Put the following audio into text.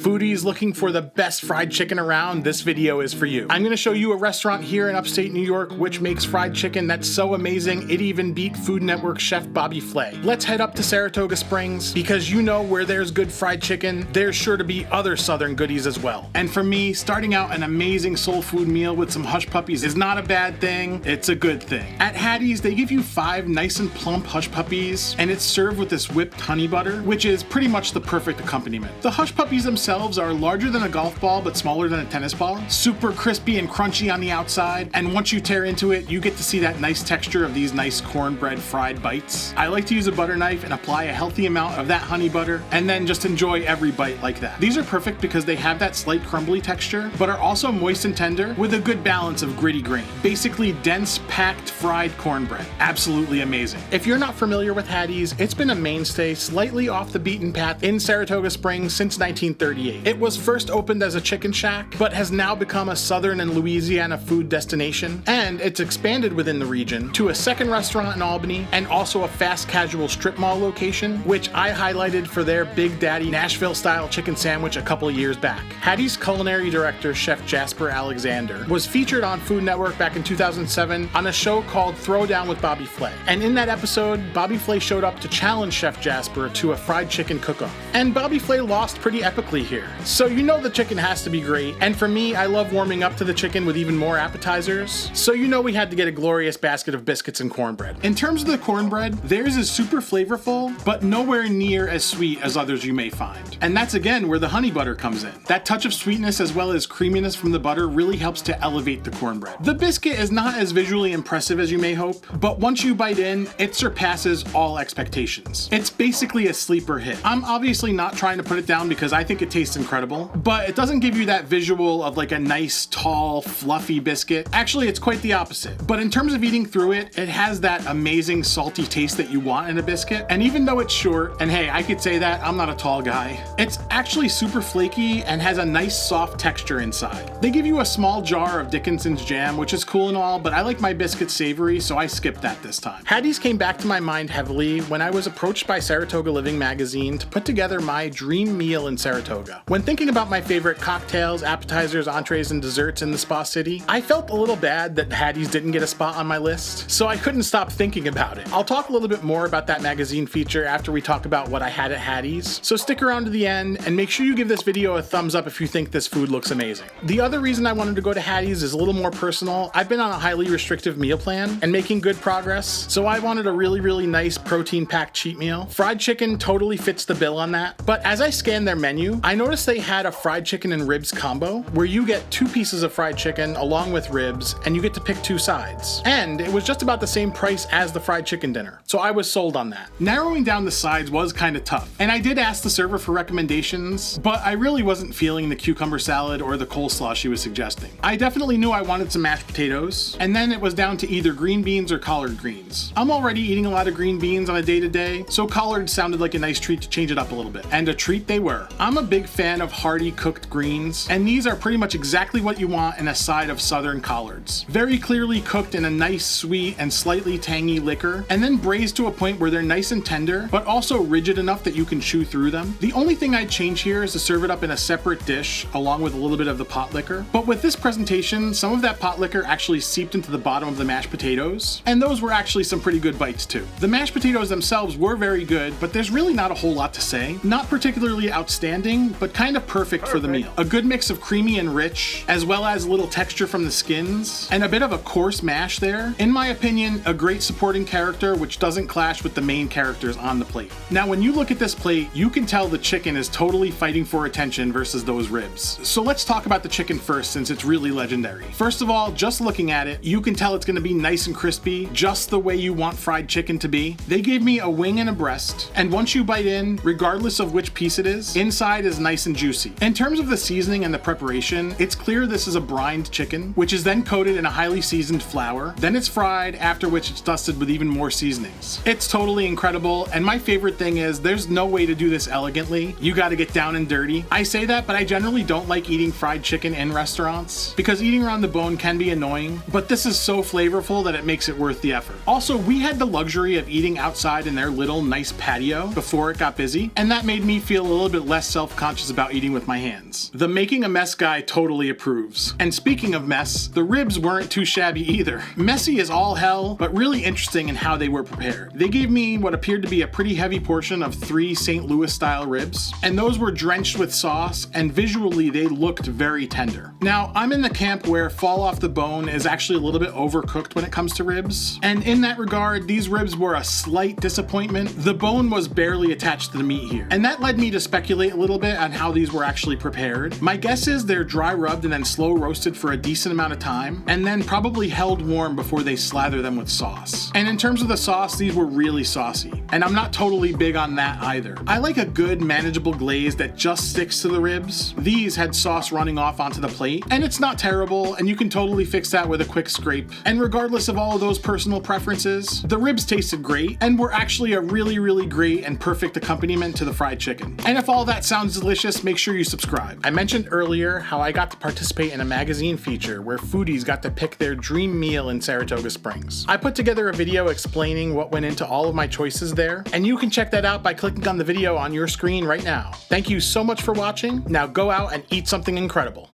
Foodies looking for the best fried chicken around, this video is for you. I'm gonna show you a restaurant here in upstate New York which makes fried chicken that's so amazing it even beat Food Network chef Bobby Flay. Let's head up to Saratoga Springs because you know where there's good fried chicken, there's sure to be other southern goodies as well. And for me, starting out an amazing soul food meal with some hush puppies is not a bad thing, it's a good thing. At Hatties, they give you 5 nice and plump hush puppies and it's served with this whipped honey butter, which is pretty much the perfect accompaniment. The hush puppies themselves are larger than a golf ball but smaller than a tennis ball, super crispy and crunchy on the outside, and once you tear into it you get to see that nice texture of these nice cornbread fried bites. I like to use a butter knife and apply a healthy amount of that honey butter and then just enjoy every bite like that. These are perfect because they have that slight crumbly texture but are also moist and tender with a good balance of gritty grain. Basically dense, packed, fried cornbread. Absolutely amazing. If you're not familiar with Hatties, it's been a mainstay slightly off the beaten path in Saratoga Springs since 1938. It was first opened as a chicken shack, but has now become a Southern and Louisiana food destination, and it's expanded within the region to a second restaurant in Albany and also a fast casual strip mall location, which I highlighted for their Big Daddy Nashville-style chicken sandwich a couple of years back. Hattie's culinary director, Chef Jasper Alexander, was featured on Food Network back in 2007 on a show called Throwdown with Bobby Flay. And in that episode, Bobby Flay showed up to challenge Chef Jasper to a fried chicken cook-off. And Bobby Flay lost pretty epically here. So you know the chicken has to be great, and for me, I love warming up to the chicken with even more appetizers, so you know we had to get a glorious basket of biscuits and cornbread. In terms of the cornbread, theirs is super flavorful, but nowhere near as sweet as others you may find. And that's again where the honey butter comes in. That touch of sweetness as well as creaminess from the butter really helps to elevate the cornbread. The biscuit is not as visually impressive as you may hope, but once you bite in, it surpasses all expectations. It's basically a sleeper hit. I'm obviously not trying to put it down because I think it tastes incredible, but it doesn't give you that visual of like a nice, tall, fluffy biscuit. Actually, it's quite the opposite. But in terms of eating through it, it has that amazing salty taste that you want in a biscuit. And even though it's short, and hey, I could say that, I'm not a tall guy, it's actually super flaky and has a nice soft texture inside. They give you a small jar of Dickinson's jam, which is cool and all, but I like my biscuits savory, so I skipped that this time. Hatties came back to my mind heavily when I was approached by Saratoga Living magazine to put together my dream meal in Saratoga. When thinking about my favorite cocktails, appetizers, entrees, and desserts in the Spa City, I felt a little bad that Hatties didn't get a spot on my list, so I couldn't stop thinking about it. I'll talk a little bit more about that magazine feature after we talk about what I had at Hatties, so stick around to the end and make sure you give this video a thumbs up if you think this food looks amazing. The other reason I wanted to go to Hatties is a little more personal. I've been on a highly restrictive meal plan and making good progress, so I wanted a really nice protein-packed cheat meal. Fried chicken totally fits the bill on that, but as I scanned their menu, I noticed they had a fried chicken and ribs combo where you get 2 pieces of fried chicken along with ribs and you get to pick 2 sides. And it was just about the same price as the fried chicken dinner, so I was sold on that. Narrowing down the sides was kind of tough, and I did ask the server for recommendations, but I really wasn't feeling the cucumber salad or the coleslaw she was suggesting. I definitely knew I wanted some mashed potatoes, and then it was down to either green beans or collard greens. I'm already eating a lot of green beans on a day-to-day, so collard sounded like a nice treat to change it up a little bit, and a treat they were. I'm a big fan of hearty cooked greens, and these are pretty much exactly what you want in a side of southern collards. Very clearly cooked in a nice sweet and slightly tangy liquor, and then braised to a point where they're nice and tender, but also rigid enough that you can chew through them. The only thing I'd change here is to serve it up in a separate dish along with a little bit of the pot liquor. But with this presentation, some of that pot liquor actually seeped into the bottom of the mashed potatoes, and those were actually some pretty good bites too. The mashed potatoes themselves were very good, but there's really not a whole lot to say. Not particularly outstanding, but kind of perfect for the meal. A good mix of creamy and rich, as well as a little texture from the skins, and a bit of a coarse mash there. In my opinion, a great supporting character which doesn't clash with the main characters on the plate. Now when you look at this plate, you can tell the chicken is totally fighting for attention versus those ribs. So let's talk about the chicken first since it's really legendary. First of all, just looking at it, you can tell it's gonna be nice and crispy, just the way you want fried chicken to be. They gave me a wing and a breast, and once you bite in, regardless of which piece it is, inside is nice and juicy. In terms of the seasoning and the preparation, it's clear this is a brined chicken, which is then coated in a highly seasoned flour. Then it's fried, after which it's dusted with even more seasonings. It's totally incredible, and my favorite thing is there's no way to do this elegantly. You gotta get down and dirty. I say that, but I generally don't like eating fried chicken in restaurants because eating around the bone can be annoying, but this is so flavorful that it makes it worth the effort. Also, we had the luxury of eating outside in their little nice patio before it got busy, and that made me feel a little bit less self-conscious conscious about eating with my hands. The making a mess guy totally approves. And speaking of mess, the ribs weren't too shabby either. Messy as all hell, but really interesting in how they were prepared. They gave me what appeared to be a pretty heavy portion of 3 St. Louis style ribs, and those were drenched with sauce, and visually they looked very tender. Now, I'm in the camp where fall off the bone is actually a little bit overcooked when it comes to ribs, and in that regard, these ribs were a slight disappointment. The bone was barely attached to the meat here, and that led me to speculate a little bit on how these were actually prepared. My guess is they're dry rubbed and then slow roasted for a decent amount of time, and then probably held warm before they slather them with sauce. And in terms of the sauce, these were really saucy, and I'm not totally big on that either. I like a good manageable glaze that just sticks to the ribs. These had sauce running off onto the plate, and it's not terrible, and you can totally fix that with a quick scrape. And regardless of all of those personal preferences, the ribs tasted great and were actually a really great and perfect accompaniment to the fried chicken. And if all that sounds delicious, make sure you subscribe. I mentioned earlier how I got to participate in a magazine feature where foodies got to pick their dream meal in Saratoga Springs. I put together a video explaining what went into all of my choices there, and you can check that out by clicking on the video on your screen right now. Thank you so much for watching. Now go out and eat something incredible.